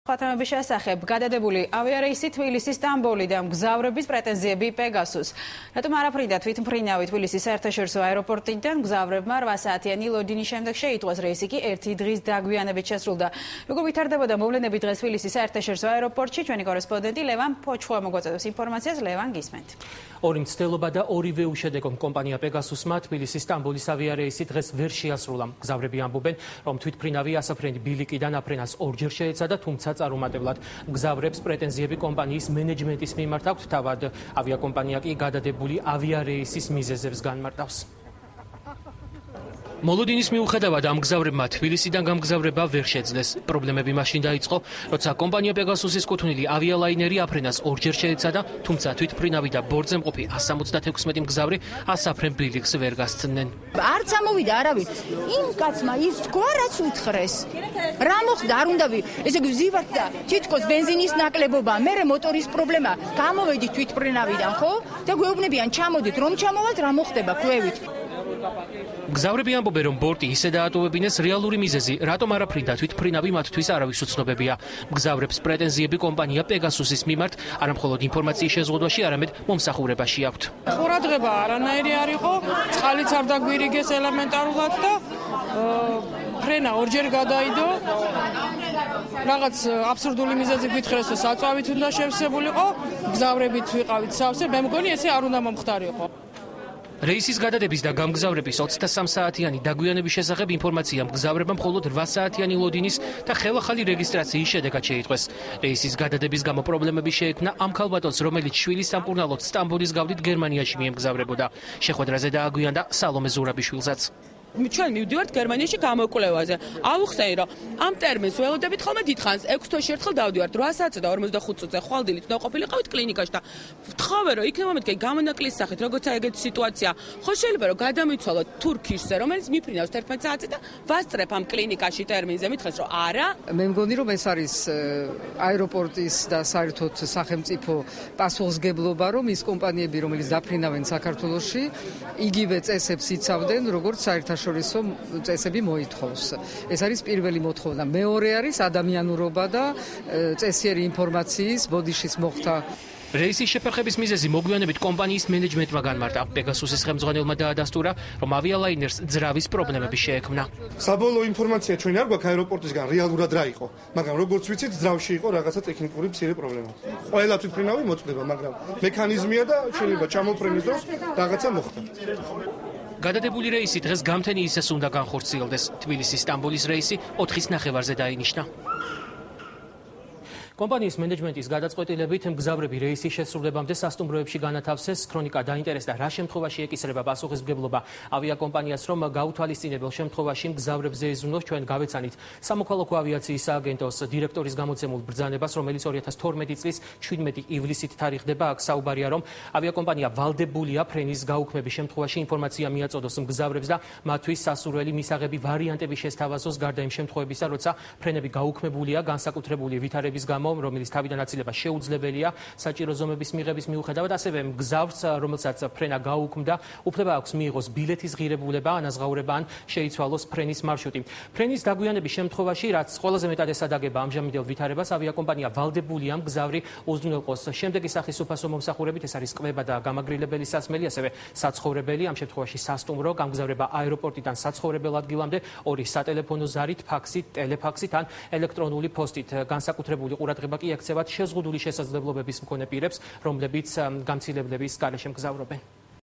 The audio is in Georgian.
Ხათამების შესახებ გადადებული ავიარეისი თბილისის სტამბოლიდან მგზავრების პრეტენზიები პეგასუს. რატომ არაფრინდა თვითმფრინავი თბილისის საერთაშორისო აეროპორტიდან მგზავრებმა 8 საათიანი ლოდინის შემდეგ შეიტყვეს რეისი კი 1 დღის დაგვიანებით შესრულდა. Როგორ ვითარდებოდა მოვლენები დღეს თბილისის საერთაშორისო აეროპორტში, ჩვენი კორესპონდენტი ლევან ფოჩხუა მოგვაწოდებს ინფორმაციას. ლევან, გისმენთ. ორი მცდელობა და ორივე უშედეგო კომპანია პეგასუსმა თბილისის სტამბოლის ავიარეისი დღეს ვერ შეასრულა. მგზავრები ამბობენ, რომ თვითმფრინავი ასაფრენი ბილიკიდან აფრენას ორჯერ შეეცადა, თუმცა წარუმატებლად. მგზავრებს პრეტენზიები კომპანიის მენეჯმენტის მიმართ აქვთ, თავად ავიაკომპანია კი გადადებული ავიარეისის მიზეზებს განმარტავს. მოლოდინის მიუხედავად ამ მგზავრებმა თბილისიდან გამგზავრება ვერ შეძლეს. პრობლემები მაშინ დაიწყო, როცა კომპანია პეგასუსის კუთვნილი ავიალაინერი აფრენას ორჯერ შეეცადა, თუმცა თვითმფრინავი და ბორტზე მყოფი 176 მგზავრი ასაფრენ ბილიკს ვერ გასცდნენ. არც ამოვიდა არავინ. იმ კაცმა ის თქვა, რაც უთხრეს. რა მოხდა, არ უნდა ესე იგი ვზივართ და თითქოს ბენზინის ნაკლებობა, მერე მოტორის პრობლემა. გამოვედით თვითმფრინავიდან, ხო? და გვეუბნებიან, ჩამოდით, რომ ჩამოვართ, რა მოხდება, ქვევით. მგზავრები ამბობენ, რომ ბორტი ისე დაატოვებინეს, რეალური მიზეზი, რატომ არაფრინდა თვითმფრინავი მათთვის არავის უცნობებია. მგზავრებს პრეტენზიები კომპანია პეგასუსის მიმართ არამხოლოდ ინფორმაციის შეზღუდვაში, არამედ მომსახურებაში აქვთ. ყურადღება არანაირი არ იყო, წყალიც არ დაგვირიგეს ელემენტარულად და ფრენა ორჯერ გადაიდო. რაღაც აბსურდული მიზეზი გითხრეს, რომ საწვავით უნდა შევსებულიყო, მგზავრებით ვიყავით სავსე, მე მგონი ესე არ უნდა მომხდარიყო. რეისის გადადების და გამგზავრების 23 საათიანი დაგვიანების შესახებ ინფორმაცია მგზავრებმა მხოლოდ 8 საათიანი ლოდინის და ხელახალი რეგისტრაციის შედეგად შეიტყვეს. რეისის გადადების გამო პრობლემები შეექმნა ამ ქალბატონს, რომელიც შვილის სამკურნალოდ სტამბოლის გავლით გერმანიაში მიემგზავრებოდა. შეხვედრაზე დააგვიანდა სალომე ზურაბიშვილსაც. ჩვენ მივდივართ გერმანიაში გამოკვლევაზე. ავუხსენე, რომ ამ ტერმინს ველოდებით ხოლმე დიდხანს 6 თვეში ერთხელ დავდივართ 8 საათზე და 45 წუთზე ხვალდილით უნდა ყოფილიყავით კლინიკაში და ვთხოვე, რომ იქნებ მომენტი გამონაკლის სახით, როგორც ეგეთი სიტუაცია, ხო შეიძლება რომ გადამიცვალოთ თურქიშზე, რომელიც მიფრინავს 11 საათზე და ვასწრებ ამ კლინიკაში ტერმინზე, მითხეს, რომ არა. მე მგონი, რომ ეს არის აეროპორტის და საერთოდ სახელმწიფო პასუხისმგებლობა, რომ ის კომპანიები, რომელიც დაფრინავენ საქართველოში, იგივე წესებს იცავდნენ, როგორც საერთაშორისო წესები მოითხოვს. ეს არის პირველი მოთხოვნა. მეორე არის ადამიანურობა და წესიერი ინფორმაციის ბოდიშის მოხდა. რეისის შეფერხების მიზეზი მოგვიანებით კომპანიის მენეჯმენტმა განმარტა. პეგასუსის ხელმძღვანელმა დაადასტურა, რომ ავიალაინერს ძრავის პრობლემები შეექმნა. საბოლოო ინფორმაცია ჩვენ არ გვაქვს აეროპორტისგან რეალურად რა იყო, მაგრამ როგორც ვიცით, ძრავში იყო რაღაცა ტექნიკური მცირე პრობლემა. ყველა თვითმფრინავი მოწდება, მაგრამ მექანიზმია და შეიძლება ჩამოფრენის დროს რაღაცა მოხდა. გადადებული რეისი დღეს გამთენი ისეს უნდა განხორციელდეს. თბილისის სტამბოლის რეისი 4-ის ნახევარზე დაინიშნა. კომპანიის მენეჯმენტის გადაწყვეტილებით მგზავრები რეისის შესრულებამდე სასტუმროებში განათავსეს. ქრონიკა დაინტერესდა, რა შემთხვევაში ეკისრება პასუხისმგებლობა ავიაკომპანიას, რომ გაუთვალისწინებელ შემთხვევაში მგზავრებზე ეზრუნოს. ჩვენ გავეცანით სამოქალაქო ავიაციის სააგენტოს დირექტორის გამოცემულ ბრძანებას, რომელიც 2012 წლის 17 ივლისით თარიღდება. აქ საუბარია, რომ ავიაკომპანია ვალდებულია ფრენის გაუქმების შემთხვევაში ინფორმაცია მიაწოდოს მგზავრებს და მათთვის სასურველი მისაღები ვარიანტები შესთავაზოს, გარდა იმ შემთხვევებისა, როცა ფრენები გაუქმებულია განსაკუთრებული ვითარების გამო, რომელიც თავიდან აცილება შეუძლებელია საჭირო ზომების მიღების მიუხედავად. ასევე მგზავრს, რომელსაც ფრენა გაუქმდა, უფლება აქვს მიიღოს ბილეთის ღირებულება, ანაზღაურება ან შეიცვალოს ფრენის მარშრუტი. ფრენის დაგვიანების შემთხვევაში, რაც ყველაზე მეტად ესადაგება ამჟამინდელ ვითარებას, ავიაკომპანია ვალდებულია მგზავრი უზრუნველყოს. შემდეგი სახის უფასო მომსახურებით, ეს არის კვება და გამაგრილებელი სასმელი, ასევე საცხოვრებელი, ამ შემთხვევაში სასტუმრო, გამგზავრება აეროპორტიდან საცხოვრებელ ადგილამდე, 2 სატელეფონო ზარით, ფაქსით, ტელეფაქსით ან ელექტრონული პოსტით. განსაკუთრებული ყურადღება კი ექცევათ შეზღუდული შესაძლებლობების მქონე პირებს, რომლებიც გამცილებლების გარეშე მგზავრობენ.